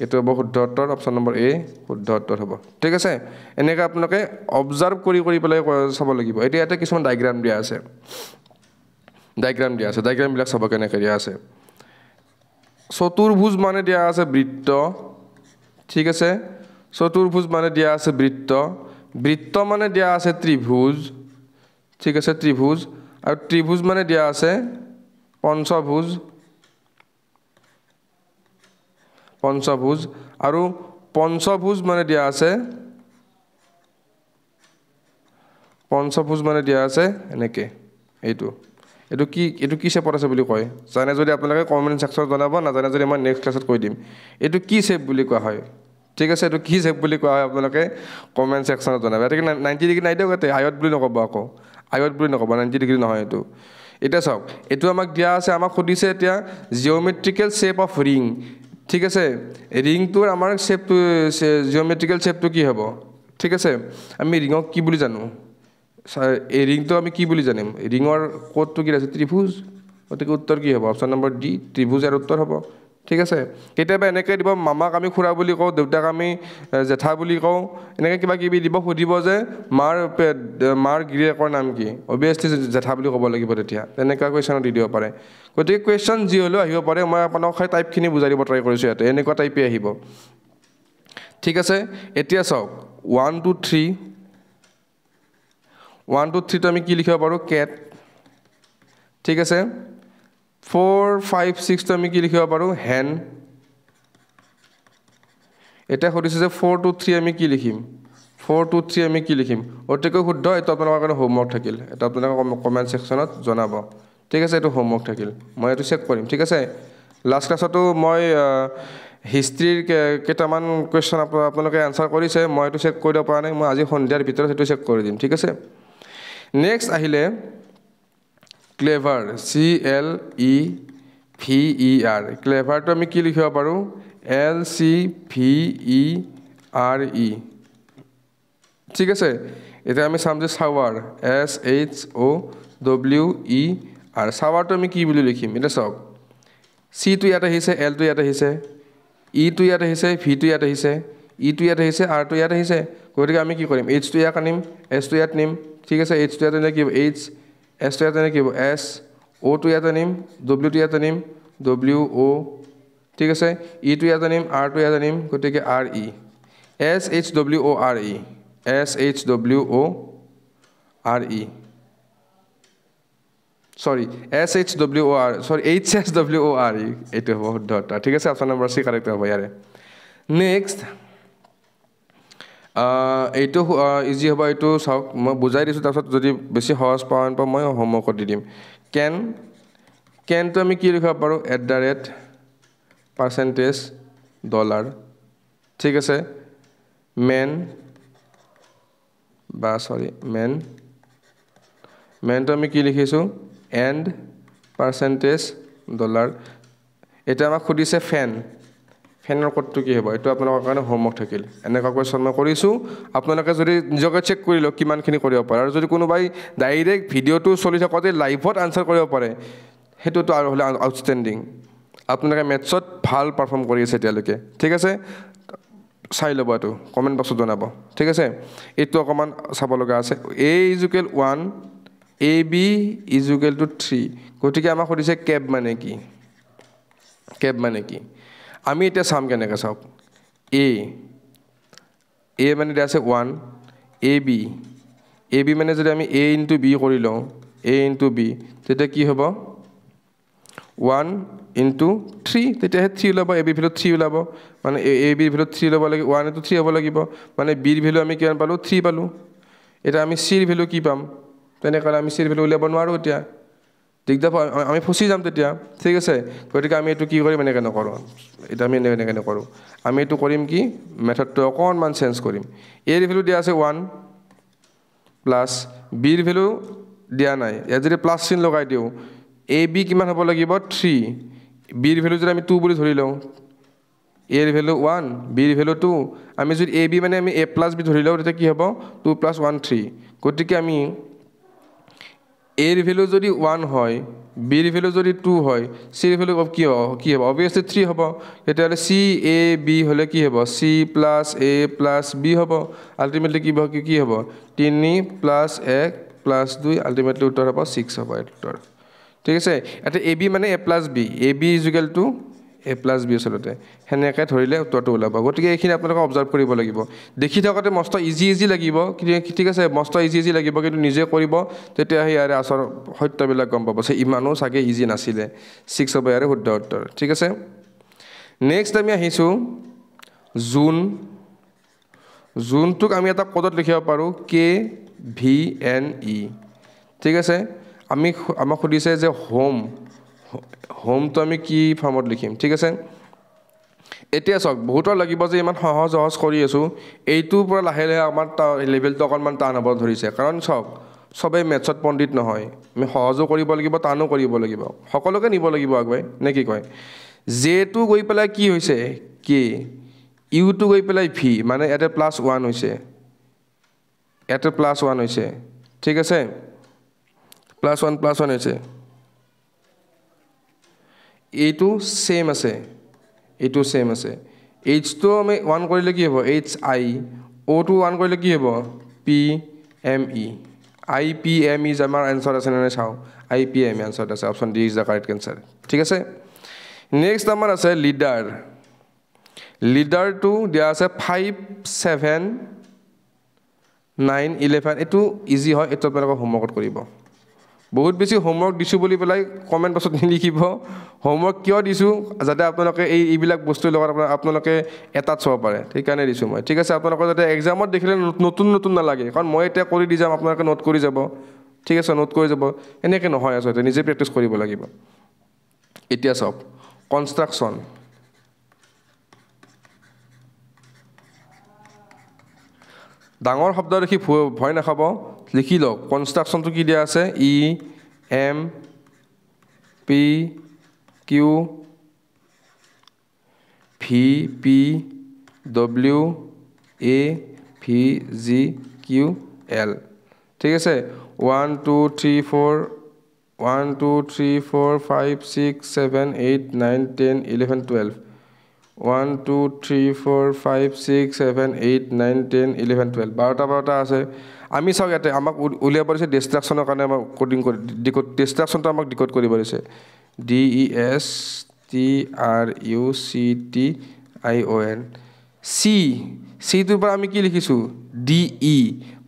এটো হ'ব শুদ্ধ উত্তৰ অপচন নম্বৰ এ শুদ্ধ উত্তৰ হ'ব ঠিক আছে এনেকা আপোনালোকে অবজাৰ্ভ কৰি পেলাই চাব লাগিব এতিয়া এটা কিছুমান ডায়াগ্ৰাম দিয়া আছে ডায়াগ্ৰাম বিলাক চাব কেনেকৈ দিয়া আছে চতুৰ্ভুজ মানে দিয়া আছে বৃত্ত ঠিক আছে চতুৰ্ভুজ মানে দিয়া আছে বৃত্ত মানে দিয়া আছে ত্ৰিভুজ ঠিক আছে ত্ৰিভুজ আৰু ত্ৰিভুজ মানে দিয়া আছে পঞ্চভুজ আৰু পঞ্চভুজ মানে দিয়া আছে এনেকে এইটো কি শেপত আছে বুলি কয় জানে যদি আপোনালোকে কমেন্ট সেকশনত জনাব না জানে যদি মই নেক্সট ক্লাছত কৈ দিম এইটো কি শেপ বুলি কোৱা হয় ঠিক আছে এইটো কি শেপ বুলি কোৱা হয় আপোনালোকে কমেন্ট সেকশনত জনাব এটা 90 ডিগ্ৰী নাই দিয়ক আয়ত বুলি নকব আকৌ আয়ত বুলি নকব 90 ডিগ্ৰী নহয় এইটো এটা চাওক এইটো আমাক দিয়া আছে আমাক খুদিছে এতিয়া জিওমেট্ৰিকেল শেপ অফ ৰিং ঠিক আছে ৰিংটোৰ আমাৰ শেপটো জিওমেট্ৰিকেল শেপটো কি হ'ব ঠিক আছে আমি ৰিংক কি বুলি জানো এই ৰিংটো আমি কি বুলি জানিম ৰিংৰ কোডটো কি আছে ত্ৰিভুজ গতিকে উত্তৰ কি হ'ব অপচন নম্বৰ ডি ত্ৰিভুজৰ উত্তৰ হ'ব ঠিক আছে কেতিয়াবা এনেকৈ দিব মামাক আমি খুৰা বুলি কওঁ দেউতাক আমি জেঠা বুলি কওঁ এনেকৈ কিবা কিবি দিব সুধিব যে মাৰ গিৰিয়েকৰ নাম কি অবভিয়াছলি জেঠা বুলি ক'ব লাগিব তেতিয়া তেনেকুৱা কুৱেশ্যনত দি দিব পাৰে গতিকে কুৱেশ্যন যি হ'লেও আহিব পাৰে মই আপোনাক টাইপখিনি বুজাই দিব ট্ৰাই কৰিছোঁ ইয়াতে এনেকুৱা টাইপে আহিব ঠিক আছে এতিয়া চাওক 1 2 3 টো আমি কি লিখিব পাৰোঁ কেট ঠিক আছে 4 5 6 টো আমি কি লিখিব পাৰোঁ হেন এটা সুধিছে যে 4 2 3 আমি কি লিখিম অতিকৈ শুদ্ধ এইটো আপোনালোকৰ কাৰণে হোমৱৰ্ক থাকিল এটা আপোনালোকে কমেন্ট সেকশনত জনাব ঠিক আছে এইটো হোমৱৰ্ক থাকিল মই এইটো চেক কৰিম ঠিক আছে লাষ্ট ক্লাছতো মই হিষ্ট্ৰীৰ কেইটামান কুৱেশ্যন আপোনালোকে আনসাৰ কৰিছে মই এইটো চেক কৰিব পৰা নাই মই আজি সন্ধিয়াৰ ভিতৰত এইটো চেক কৰি দিম ঠিক আছে নেক্সট আহিলে ক্লেভাৰ CLEVER ক্লেভাৰটো আমি কি লিখিব পাৰোঁ LCVERE ঠিক আছে এটা আমি চাম যে শাৱাৰ SHOWER শাৱাৰটো আমি কি বুলি লিখিম এটা চাওক C টো ইয়াত আহিছে L টো ইয়াত আহিছে E টো ইয়াত আহিছে V টো ইয়াত আহিছে E টো ইয়াত আহিছে R টো ইয়াত আহিছে গতিকে আমি কি কৰিম H টো ইয়াত আনিম S টো ইয়াত নিম ঠিক আছে H টো ইয়াত আনিলে কি হ'ব H S টো ইয়াত আনিলে কি হ'ব S O টো ইয়াত আনিম W টো ইয়াত আনিম WO ঠিক আছে E টো ইয়াত আনিম R টো ইয়াত আনিম গতিকে RE SHWORE sorry HSWORE এইটো হ'ব শুদ্ধ উত্তৰ ঠিক আছে অপচন নম্বৰ সি কাৰেক্ট হ'ব ইয়াৰে নেক্সট এইটো ইজি হ'ব এইটো চাওক মই বুজাই দিছোঁ তাৰপিছত যদি বেছি সহজ পাওঁ মই হোমৱৰ্কত দি দিম কেনটো আমি কি লিখিব পাৰোঁ $% ঠিক আছে মেনটো আমি কি লিখিছোঁ and $% এটা আমাক সুধিছে ফেনৰ কোডটো কি হ'ব এইটো আপোনালোকৰ কাৰণে হোমৱৰ্ক থাকিল এনেকুৱা কুৱেশ্যন মই কৰিছোঁ আপোনালোকে যদি নিজকে চেক কৰি লওক কিমানখিনি কৰিব পাৰে আৰু যদি কোনোবাই ডাইৰেক্ট ভিডিঅ'টো চলি থাকোঁতে লাইভত আনসাৰ কৰিব পাৰে সেইটোতো আৰু হ'লে আউটষ্টেণ্ডিং আপোনালোকে মেথছত ভাল পাৰফৰ্ম কৰি আছে এতিয়ালৈকে ঠিক আছে চাই ল'ব এইটো কমেণ্ট বক্সত জনাব ঠিক আছে এইটো অকণমান চাব লগা আছে A = 1 AB = 3 গতিকে আমাক সুধিছে কেব মানে কি আমি এতিয়া চাম কেনেকৈ চাওক A মানে দিয়া আছে 1 AB এ বি মানে যদি আমি এ ইনটু বি কৰি লওঁ এ ইনটু বি তেতিয়া কি হ'ব 1 ইনটু 3 তেতিয়াহে 3 ওলাব এ বি ভেলু 3 ওলাব মানে এ বিৰ ভেলু 3 ওলাব লাগিব 1 ইনটু 3 হ'ব লাগিব মানে বিৰ ভেলু আমি কিমান পালোঁ 3 পালোঁ এটা আমি চিৰ ভেলু কি পাম তেনেকৈ আমি চিৰ ভেলু উলিয়াব নোৱাৰোঁ এতিয়া দিগদাৰ আমি ফচি যাম তেতিয়া ঠিক আছে গতিকে আমি এইটো কি কৰিম এনেকৈ নকৰোঁ এটা আমি এনেকৈ নকৰোঁ আমি এইটো কৰিম কি মেথডটো অকণমান চেঞ্জ কৰিম এৰ ভেলু দিয়া আছে 1 প্লাছ বিৰ ভেলু দিয়া নাই ইয়াত যদি প্লাছ চিন লগাই দিওঁ এ বি কিমান হ'ব লাগিব 3 বিৰ ভেলু যদি আমি 2 বুলি ধৰি লওঁ এৰ ভেলু 1 বিৰ ভেলু 2 আমি যদি এ বি মানে আমি এ প্লাছ বি ধৰি লওঁ তেতিয়া কি হ'ব 2 প্লাছ 1 3 গতিকে আমি এৰ ভেলু যদি 1 হয় বিৰ ভেলু যদি 2 হয় চিৰ ভেলু কি হ'ব অবভিয়াছলি 3 হ'ব তেতিয়াহ'লে চি এ বি হ'লে কি হ'ব C plus A plus B হ'ব আল্টিমেটলি কি হ'ব 3 প্লাছ 1 প্লাছ 2 আল্টিমেটলি উত্তৰ হ'ব 6 হ'ব উত্তৰ ঠিক আছে এটা এ বি মানে A plus B A B equal two A plus B আচলতে সেনেকৈ ধৰিলে উত্তৰটো ওলাব গতিকে এইখিনি আপোনালোকে অবজাৰ্ভ কৰিব লাগিব দেখি থাকোঁতে মস্ত ইজি লাগিব ঠিক আছে মস্ত ইজি লাগিব কিন্তু নিজে কৰিব তেতিয়া ইয়াৰে আচল সত্যবিলাক গম পাব ইমানো চাগে ইজি নাছিলে 6 হ'ব ইয়াৰে শুদ্ধ উত্তৰ ঠিক আছে নেক্সট আমি আহিছোঁ জোনটোক আমি এটা কডত লিখিব পাৰোঁ কে ভি এন ই ঠিক আছে আমাক সুধিছে যে হোমটো আমি কি ফৰ্মত লিখিম ঠিক আছে এতিয়া চাওক বহুতৰ লাগিব যে ইমান সহজ কৰি আছোঁ এইটোৰ পৰা লাহে লাহে আমাৰ লেভেলটো অকণমান টান হ'ব ধৰিছে কাৰণ চাওক সবেই মেথছত পণ্ডিত নহয় আমি সহজো কৰিব লাগিব টানো কৰিব লাগিব সকলোকে নিব লাগিব আগুৱাই নে কি কয় জেটো গৈ পেলাই কি হৈছে কে ইউটো গৈ পেলাই ভি মানে ইয়াতে প্লাছ 1 হৈছে ইয়াতে প্লাছ 1 হৈছে ঠিক আছে প্লাছ 1 হৈছে এইটো সেম আছে এইচটো আমি 1 কৰিলে কি হ'ব এইচ আই অ'টো 1 কৰিলে কি হ'ব P M E I P M E আমাৰ এনচাৰ আছে নে চাওঁ I P M E answer আছে option D is the correct answer ঠিক আছে নেক্সট আমাৰ আছে লিডাৰটো দিয়া আছে 5 7 9 11 এইটো ইজি হয় এইটো আপোনালোকে হোমৱৰ্কত কৰিব বহুত বেছি হোমৱৰ্ক দিছোঁ বুলি পেলাই কমেণ্ট বক্সত নিলিখিব হোমৱৰ্ক কিয় দিছোঁ যাতে আপোনালোকে এইবিলাক বস্তুৰ লগত আপোনালোকে এটাত চাব পাৰে সেইকাৰণে দিছোঁ মই ঠিক আছে আপোনালোকৰ যাতে এক্সামত দেখিলে নতুন নালাগে কাৰণ মই এতিয়া কৰি দি যাম আপোনালোকে নোট কৰি যাব ঠিক আছে নোট কৰি যাব এনেকৈ নহয় আচলতে নিজে প্ৰেক্টিছ কৰিব লাগিব এতিয়া চাওক কনষ্ট্ৰাকশ্যন ডাঙৰ শব্দ দেখি ভয় নাখাব লিখি লওক কনষ্ট্ৰাকশ্যনটো কি দিয়া আছে E M P Q V P W A V G Q L ঠিক আছে 1 2 3 4 1 2 3 4 5 6 7 8 9 10 11 12 1 2 3 4 5 6 7 8 9 10 11 12 12টা আছে আমি চাওক ইয়াতে আমাক উলিয়াব দিছে ডিষ্ট্ৰাকশ্যনৰ কাৰণে আমাক কোডিং কৰি ডিষ্ট্ৰাকশ্যনটো আমাক ডিকোড কৰিব দিছে DESTRUCTION চিটোৰ পৰা আমি কি লিখিছোঁ DE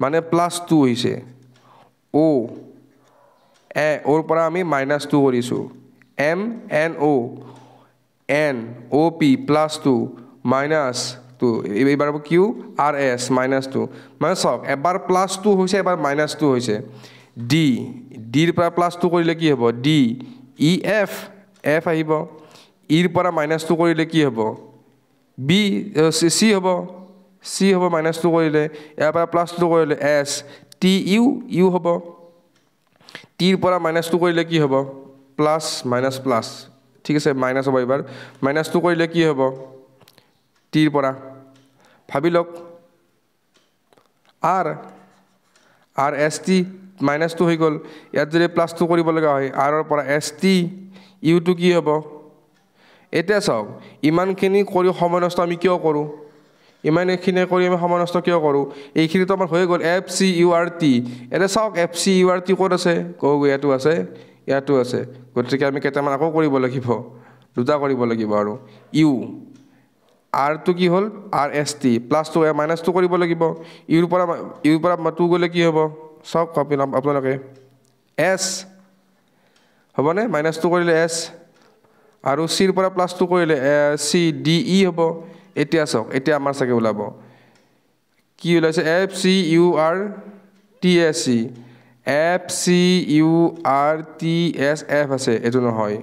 মানে +2 হৈছে ওৰ পৰা আমি -2 কৰিছোঁ MNO NOP +2 -2 এইবাৰ কিউ RS -2 মানে চাওক এবাৰ +2 হৈছে এবাৰ -2 হৈছে ডিৰ পৰা +2 কৰিলে কি হ'ব ডি ই এফ আহিব ইৰ পৰা -2 কৰিলে কি হ'ব বি চি হ'ব -2 কৰিলে ইয়াৰ পৰা +2 কৰিলে এছ টি ইউ হ'ব টিৰ পৰা -2 কৰিলে কি হ'ব প্লাছ মাইনাছ প্লাছ ঠিক আছে মাইনাছ হ'ব এইবাৰ -2 কৰিলে কি হ'ব টিৰ পৰা ভাবি লওক আৰ এছ টি -2 হৈ গ'ল ইয়াত যদি +2 কৰিব লগা হয় আৰৰ পৰা এছ টি ইউটো কি হ'ব এতিয়া চাওক ইমানখিনি কৰি সময় নষ্ট আমি কিয় কৰোঁ ইমানখিনি কৰি আমি সময় নষ্ট কিয় কৰোঁ এইখিনিতো আমাৰ হৈ গ'ল FCURT এতিয়া চাওক FCURT ক'ত আছে ইয়াতো আছে গতিকে আমি কেইটামান আকৌ কৰিব লাগিব দুটা কৰিব লাগিব আৰু ইউ আৰটো কি হ'ল RST +2 -2 কৰিব লাগিব ইউৰ পৰা 2 গ'লে কি হ'ব চাওক আপোনালোকে এছ হ'বনে -2 কৰিলে এছ আৰু চিৰ পৰা +2 কৰিলে চি ডি ই হ'ব এতিয়া চাওক এতিয়া আমাৰ চাগে ওলাব কি ওলাইছে F C U R T S C F C U R T S F আছে এইটো নহয়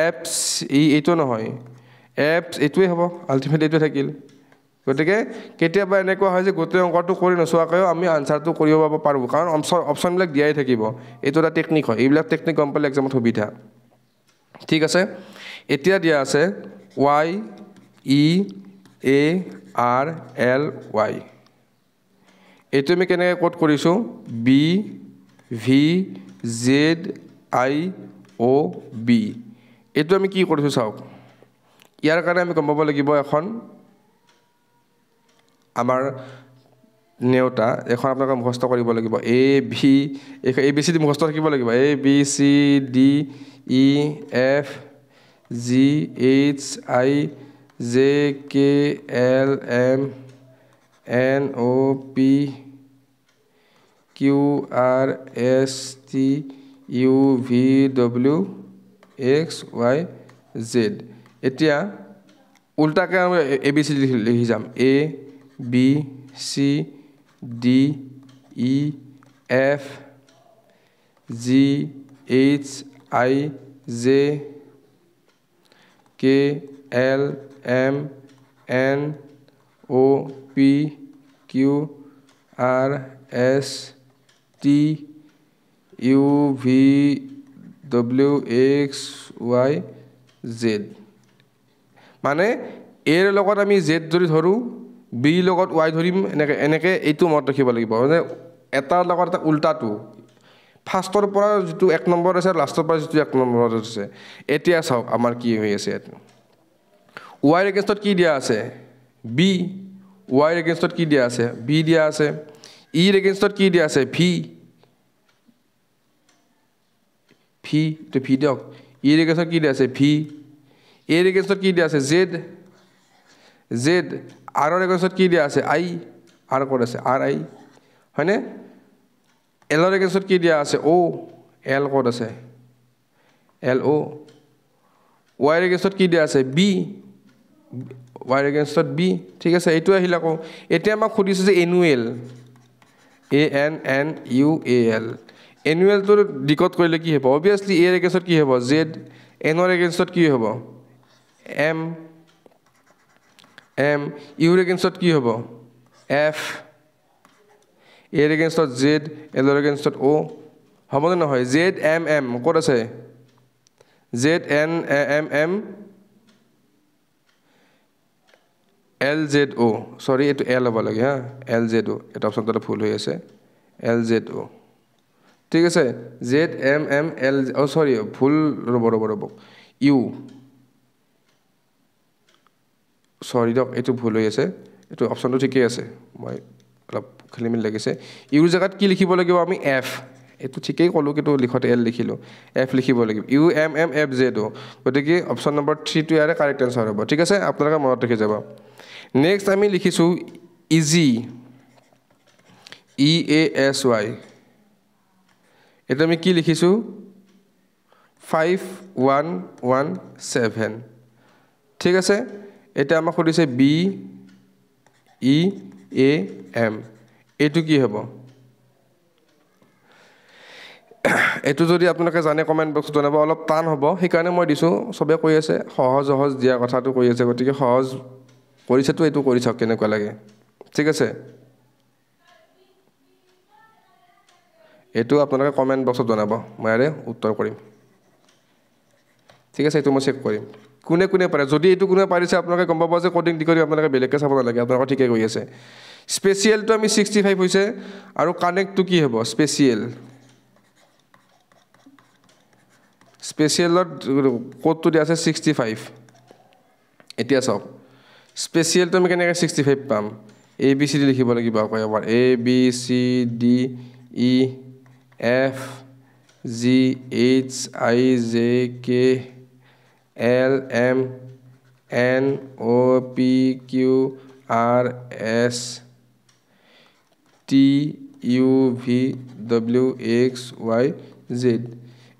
এফ চি এইটো নহয় এফ এইটোৱে হ'ব আল্টিমেটলি এইটোৱে থাকিল গতিকে কেতিয়াবা এনেকুৱা হয় যে গোটেই অংকটো কৰি নোচোৱাকৈও আমি আনচাৰটো কৰিব পাৰোঁ কাৰণ অপশ্যনবিলাক দিয়াই থাকিব এইটো এটা টেকনিক হয় এইবিলাক টেকনিক গম পালে এক্সামত সুবিধা ঠিক আছে এতিয়া দিয়া আছে ৱাই ই এ আৰ এল ৱাই এইটো আমি কেনেকৈ কোড কৰিছোঁ বি ভি জেড আই অ' বি এইটো আমি কি কৰিছোঁ চাওক ইয়াৰ কাৰণে আমি গম পাব লাগিব এখন আমাৰ নেওতা এখন আপোনালোকে মুখস্থ কৰিব লাগিব A V A B C D মুখস্থ থাকিব লাগিব A B C D E F G H I J K L M N O' P Q R S T U V W X Y Z এতিয়া উল্টাকৈ আমি A B C D লিখি যাম A B C D E F G H I J K L M N O' P Q R S T U V W X Y Z মানে এৰ লগত আমি Z যদি ধৰোঁ বিৰ লগত ৱাই ধৰিম এনেকৈ এইটো মনত ৰাখিব লাগিব মানে এটাৰ লগত এটা উল্টাটো ফাৰ্ষ্টৰ পৰা যিটো 1 নম্বৰ আছে লাষ্টৰ পৰা যিটো 1 নম্বৰত আছে এতিয়া চাওক আমাৰ কি হৈ আছে ইয়াত ৱাইৰ এগেইনষ্টত কি দিয়া আছে বি ৱাইৰ এগেইনষ্টত কি দিয়া আছে বি দিয়া আছে ইৰ এগেইনষ্টত কি দিয়া আছে ভি এইটো ভি দিয়ক ইৰ এগেইনষ্টত কি দিয়া আছে ভি এৰ এগেইনষ্টত কি দিয়া আছে জেড আৰৰ এগেইনষ্টত কি দিয়া আছে আই আৰ ক'ত আছে আৰ আই হয়নে এলৰ এগেইনষ্টত কি দিয়া আছে অ' এল ক'ত আছে এল অ' ৱাইৰ এগেইনষ্টত কি দিয়া আছে বি ৱাইৰ এগেইনষ্টত বি ঠিক আছে এইটো আহিল আকৌ এতিয়া আমাক সুধিছে যে annual A N N U A L এনুৱেলটো ডিকড কৰিলে কি হ'ব অবভিয়াছলি এৰ এগেইনষ্টত কি হ'ব জেড এনৰ এগেইনষ্টত কি হ'ব এম ইউৰ এগেইনষ্টত কি হ'ব এফ এৰ এগেইনষ্টত জেড এলৰ এগেইনষ্টত অ' হ'বনে নহয় জেড এম এম ক'ত আছে Z N M M L Z O' চৰি এইটো এল হ'ব লাগে হা এল জেড অ' এটা অপশ্যনটো ভুল হৈ আছে এল জেড অ' ঠিক আছে জেড এম এম এল অ' চৰি ভুল ৰ'ব ইউ চৰি দিয়ক এইটো ভুল হৈ আছে এইটো অপশ্যনটো ঠিকেই আছে মই অলপ খেলি মেলি লাগিছে ইউৰ জেগাত কি লিখিব লাগিব আমি এফ এইটো ঠিকেই ক'লোঁ কিন্তু লিখোঁতে এল লিখিলোঁ এফ লিখিব লাগিব U M M F Z O' গতিকে অপশ্যন নম্বৰ 3টো ইয়াৰে কাৰেক্ট এনচাৰ হ'ব ঠিক আছে আপোনালোকে মনত ৰাখি যাব নেক্সট আমি লিখিছোঁ ইজি ই এ এছ ৱাই এইটো আমি কি লিখিছোঁ 5117 ঠিক আছে এতিয়া আমাক সুধিছে বি ই এ এম এইটো কি হ'ব এইটো যদি আপোনালোকে জানে কমেণ্ট বক্সত জনাব অলপ টান হ'ব সেইকাৰণে মই দিছোঁ চবে কৈ আছে সহজ দিয়া কথাটো কৈ আছে গতিকে সহজ কৰিছেতো এইটো কৰি চাওক কেনেকুৱা লাগে ঠিক আছে এইটো আপোনালোকে কমেণ্ট বক্সত জনাব মই ইয়াৰে উত্তৰ কৰিম ঠিক আছে এইটো মই চেক কৰিম কোনে পাৰে যদি এইটো কোনে পাৰিছে আপোনালোকে গম পাব যে কোডিং ডিকোডিং আপোনালোকে বেলেগকৈ চাব নালাগে আপোনালোকৰ ঠিকে কৈ আছে স্পেচিয়েলটো আমি 65 হৈছে আৰু কানেক্টটো কি হ'ব স্পেচিয়েলত কোডটো দিয়া আছে 65 এতিয়া চাওক স্পেচিয়েলটো আমি কেনেকৈ 65 পাম এ বি চি ডি লিখিব লাগিব আকৌ এবাৰ A B C D E F G H I J K L M N O' P Q R S T U V W X Y Z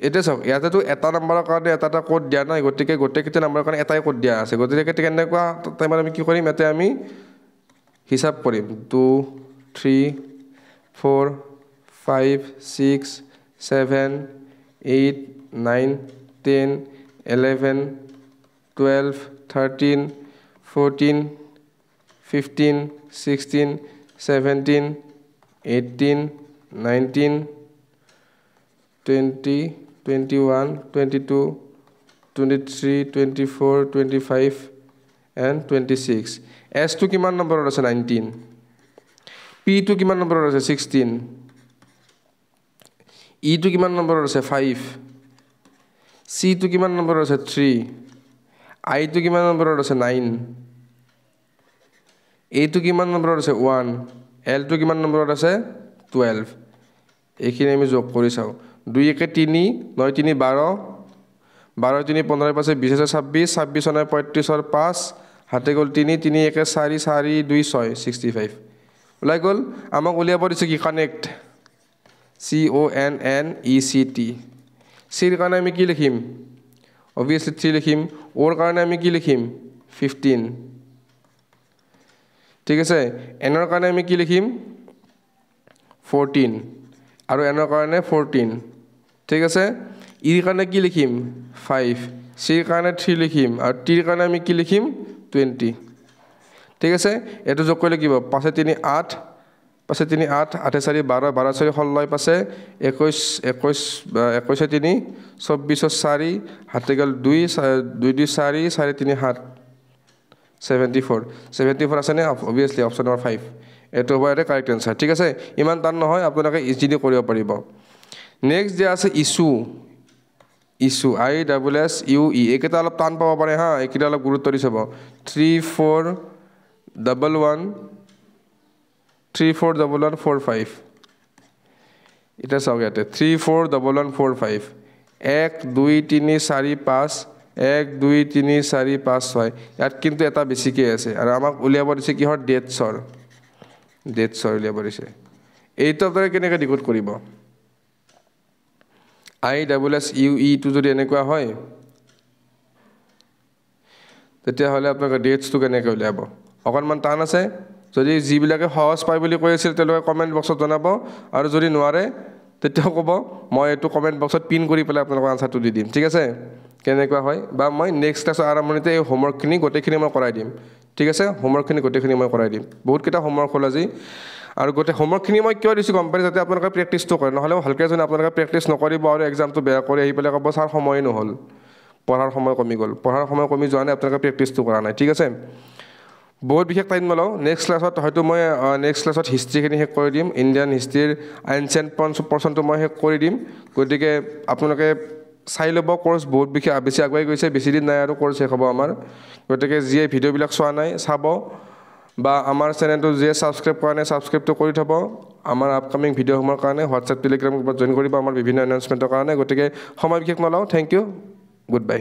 এটা চাওক ইয়াতেতো এটা নম্বৰৰ কাৰণে এটা কোড দিয়া নাই গতিকে গোটেইকেইটা নম্বৰৰ কাৰণে এটাই কোড দিয়া আছে গতিকে কেনেকুৱা টাইমত আমি কি কৰিম ইয়াতে আমি হিসাব কৰিম 2 3 4 5 6 7 8 9 10 11 12 13 14 15 16 17 18 19 20 21 22 23 24 25 and 26 S to কিমান নম্বৰ আছে 19 P to কিমান নম্বৰ আছে 16 E to কিমান নম্বৰ আছে 5 C to কিমান নম্বৰ আছে 3 I to কিমান নম্বৰ আছে 9 A to কিমান নম্বৰ আছে 1 L to কিমান নম্বৰ আছে 12 এইখিনি আমি যোগ কৰি চাও 2 1 3 9 3 12 12 3 15 পাছে 20 26 26 9 35 और 5 হাতে গল 3 3 1 4 4 2 6 65 ওলাই গল আমাক উলিয়াব দিছে কি connect C O N N E C T C ৰ কাৰণে আমি কি লিখিম obviously 3 লিখিম ওৰ কাৰণে আমি কি লিখিম 15 ঠিক আছে n ৰ কাৰণে আমি কি লিখিম 14 আৰু n ৰ কাৰণে 14 ঠিক আছে e ৰ কাৰণে কি লিখিম 5 c ৰ কাৰণে 3 লিখিম আৰু t ৰ কাৰণে আমি কি লিখিম 20 ঠিক আছে এটো যোগ কৰিলে কি হ'ব 5 3 8 5 3 8 8 4 12 12 4 16 পাছে 21 21 21 3 24 4 হাতে গল 2 2 2 4 4 3 7 74 আছে নে obviously option number 5 এটো হ'ব এটা কারেক্ট आंसर ঠিক আছে ইমান টান নহয় আপোনালোকে ইজিলি কৰিব পাৰিব নেক্সট যে আছে issue I double S U E একেটা অলপ টান পাব পাৰে হা একেটা অলপ গুৰুত্ব দি চাব 3 4 11 3 4 11 4 5 এটা চাওক ইয়াতে 3 4 11 4 5 1 2 3 4 5 1 2 3 4 5 6 ইয়াত কিন্তু এটা বেছিকে আছে আৰু আমাক উলিয়াব দিছে কি হয় ডেটছৰ উলিয়াব দিছে এইটো আপোনালোকে কেনেকৈ ডিকোড কৰিব I double S U E to যদি এনেকুৱা হয় তেতিয়া হলে আপোনালোকে ডেটছ তো কেনেকৈ উলিয়াব অকনমান টান আছে যদি জিবিলাকে সহজ পায় বুলি কৈ আছিল তেওঁলোকে কমেন্ট বক্সত জনাব আৰু যদি নোৱাৰে তেতিয়া ক'ব মই এটো কমেন্ট বক্সত পিন কৰি পেলাই আপোনালোকৰ আনসাৰটো দি দিম ঠিক আছে কেনেকুৱা হয় বা মই নেক্সট ক্লাছৰ আৰম্ভণিতে এই হোমৱৰ্কখিনি গোটেইখিনি মই কৰাই দিম ঠিক আছে হোমৱৰ্কখিনি গোটেইখিনি মই কৰাই দিম বহুত কিটা হোমৱৰ্ক হ'ল আজি আৰু গোটেই হোমৱৰ্কখিনি মই কিয় দিছো কম্পানী যাতে আপোনালোকে প্ৰেক্টিছটো কৰে নহলে ভালকৈ যদি আপোনালোকে প্ৰেক্টিছ নকৰিব আৰু এক্সামটো বেয়া কৰি আহি পেলাই ক'ব ছাৰ সময় নহল পঢ়াৰ সময় কমি গ'ল পঢ়াৰ সময় কমি যোৱা নাই আপোনালোকে প্ৰেক্টিছটো কৰা নাই ঠিক আছে বহুত বিশেষ টাইম নলওঁ নেক্সট ক্লাছত হয়তো মই নেক্সট ক্লাছত হিষ্ট্ৰীখিনি শেষ কৰি দিম ইণ্ডিয়ান হিষ্ট্ৰীৰ এনচিয়েন্ট পৰ্চনটো মই শেষ কৰি দিম গতিকে আপোনালোকে চাই ল'ব কোৰ্স বহুত বেছি আগুৱাই গৈছে বেছি দিন নাই আৰু কোৰ্স শেষ হ'ব আমাৰ গতিকে যিয়ে ভিডিঅ'বিলাক চোৱা নাই চাব বা আমাৰ চেনেলটো যে সাবস্ক্ৰাইব কৰা নাই সাবস্ক্ৰাইবটো কৰি থব আমাৰ আপকামিং ভিডিঅ'সমূহৰ কাৰণে হোৱাটছআপ টেলিগ্ৰাম গ্ৰুপত জয়েন কৰিব আমাৰ বিভিন্ন এনাউন্সমেন্টৰ কাৰণে গতিকে সময় বিশেষ নলওঁ থ্যাংক ইউ গুড বাই